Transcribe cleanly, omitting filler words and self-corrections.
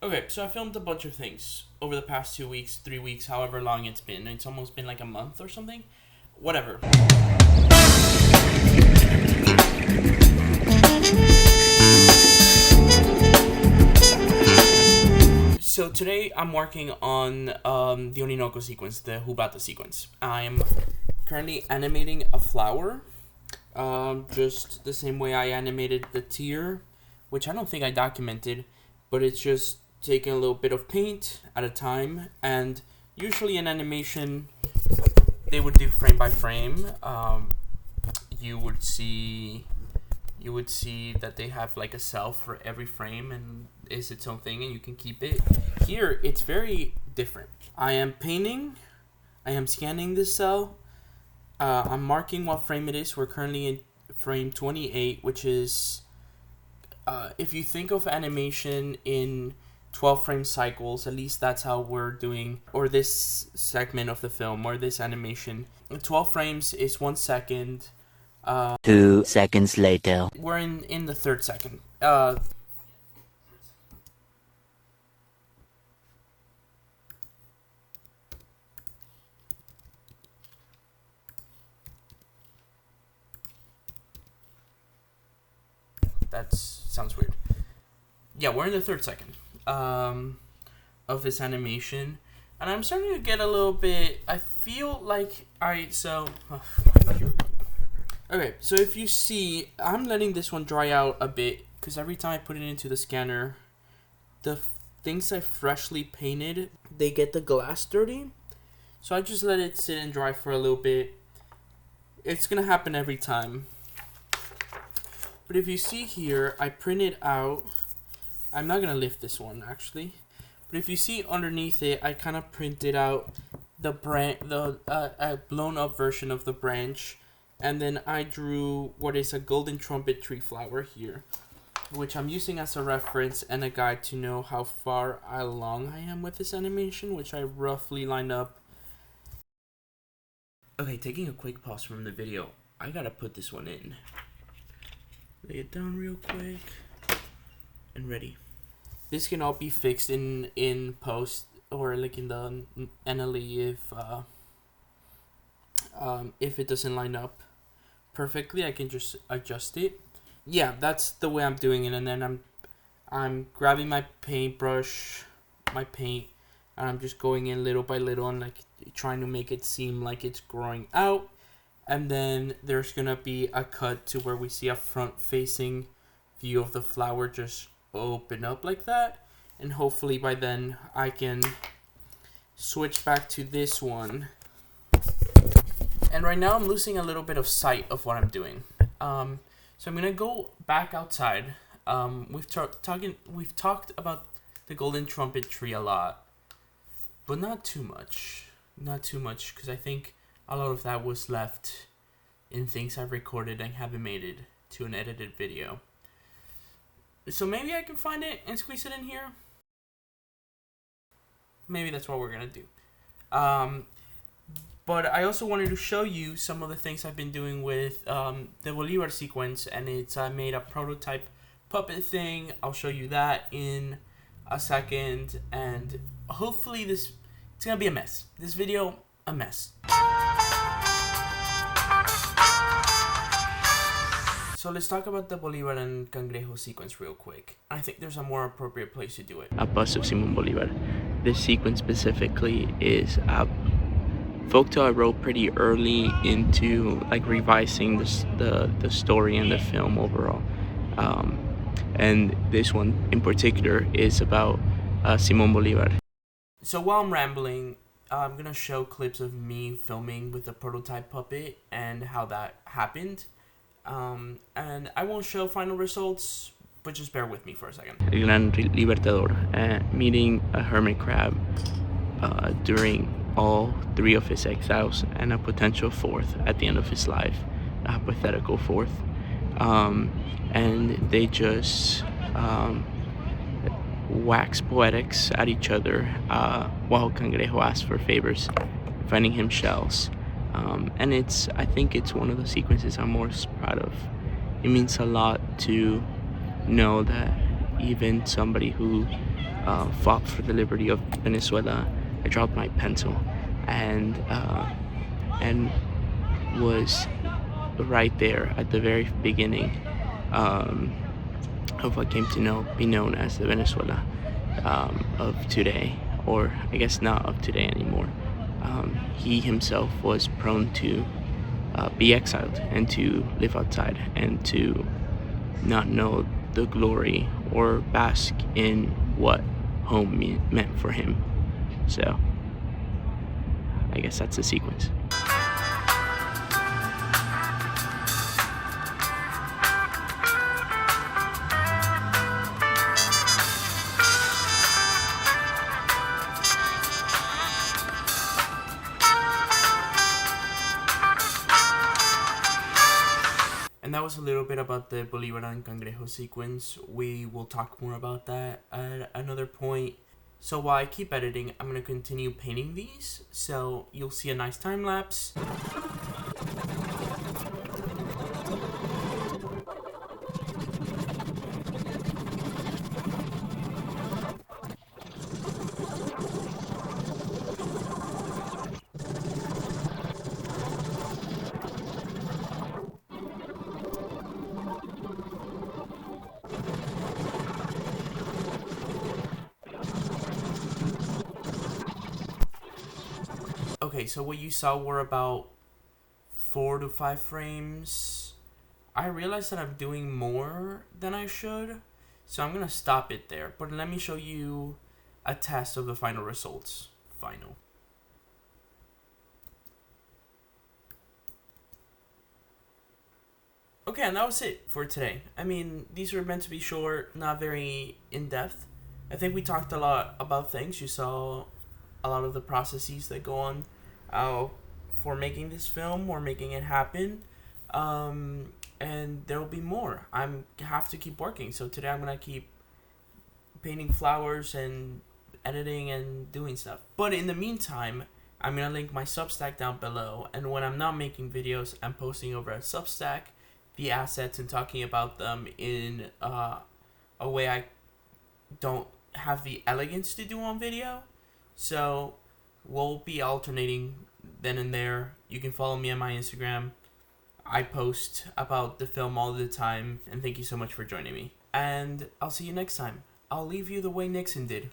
Okay, so I filmed a bunch of things over the past 2 weeks, 3 weeks, however long it's been. It's almost been like a month or something. Whatever. So today I'm working on the Oninoko sequence, the Hubata sequence. I'm currently animating a flower, just the same way I animated the tear, which I don't think I documented, but it's just taking a little bit of paint at a time, and usually in animation they would do frame by frame. You would see that they have like a cell for every frame and is its own thing, and you can keep it. Here it's very different. I am painting, I am scanning this cell, I'm marking what frame it is. We're currently in frame 28, which is, if you think of animation in 12 frame cycles, at least that's how we're doing, or this segment of the film, or this animation. 12 frames is 1 second. 2 seconds later. We're in the third second. That sounds weird. Yeah, we're in the third second of this animation, and I'm starting to get a little bit. I feel like okay, so if you see, I'm letting this one dry out a bit because every time I put it into the scanner, the things I freshly painted, they get the glass dirty. So I just let it sit and dry for a little bit. It's gonna happen every time. But if you see here, I printed out, I'm not going to lift this one actually, but if you see underneath it, I kind of printed out the blown up version of the branch, and then I drew what is a golden trumpet tree flower here, which I'm using as a reference and a guide to know how far along I am with this animation, which I roughly lined up. Okay, taking a quick pause from the video, I gotta put this one in. Lay it down real quick and ready. This can all be fixed in post or like in the NLE if it doesn't line up perfectly. I can just adjust it. Yeah, that's the way I'm doing it, and then I'm grabbing my paintbrush, my paint, and I'm just going in little by little and like trying to make it seem like it's growing out. And then there's going to be a cut to where we see a front-facing view of the flower just open up like that. And hopefully by then I can switch back to this one. And right now I'm losing a little bit of sight of what I'm doing. So I'm going to go back outside. We've talked about the golden trumpet tree a lot, but not too much. Not too much, because I think a lot of that was left in things I've recorded and haven't made it to an edited video. So maybe I can find it and squeeze it in here. Maybe that's what we're going to do. But I also wanted to show you some of the things I've been doing with the Bolivar sequence, and I made a prototype puppet thing. I'll show you that in a second, and hopefully it's going to be a mess. This video, a mess. So let's talk about the Bolivar and Cangrejo sequence real quick. I think there's a more appropriate place to do it. A bust of Simon Bolivar. This sequence specifically is a folktale I wrote pretty early into like revising the story and the film overall. And this one in particular is about Simon Bolivar. So while I'm rambling, I'm going to show clips of me filming with the prototype puppet and how that happened. And I won't show final results, but just bear with me for a second. El Gran Libertador, meeting a hermit crab during all 3 of his exiles and a potential 4th at the end of his life, a hypothetical 4th. And they just wax poetics at each other while Cangrejo asks for favors, finding him shells. And I think it's one of the sequences I'm most proud of. It means a lot to know that even somebody who fought for the liberty of Venezuela. I dropped my pencil, and was right there at the very beginning um, of what came to be known as the Venezuela of today, or I guess not of today anymore. He himself was prone to be exiled and to live outside and to not know the glory or bask in what home meant for him. So I guess that's the sequence. And that was a little bit about the Bolivar and Cangrejo sequence. We will talk more about that at another point. So while I keep editing, I'm going to continue painting these. So you'll see a nice time lapse. Okay, so what you saw were about 4 to 5 frames. I realized that I'm doing more than I should, so I'm gonna stop it there. But let me show you a test of the final results. Okay, and that was it for today. I mean, these were meant to be short, not very in-depth. I think we talked a lot about things. You saw a lot of the processes that go on for making this film or making it happen. And there will be more. I have to keep working. So today I'm going to keep painting flowers and editing and doing stuff. But in the meantime, I'm going to link my Substack down below. And when I'm not making videos, I'm posting over at Substack the assets and talking about them in a way I don't have the elegance to do on video. So we'll be alternating then and there. You can follow me on my Instagram. I post about the film all the time. And thank you so much for joining me. And I'll see you next time. I'll leave you the way Nixon did.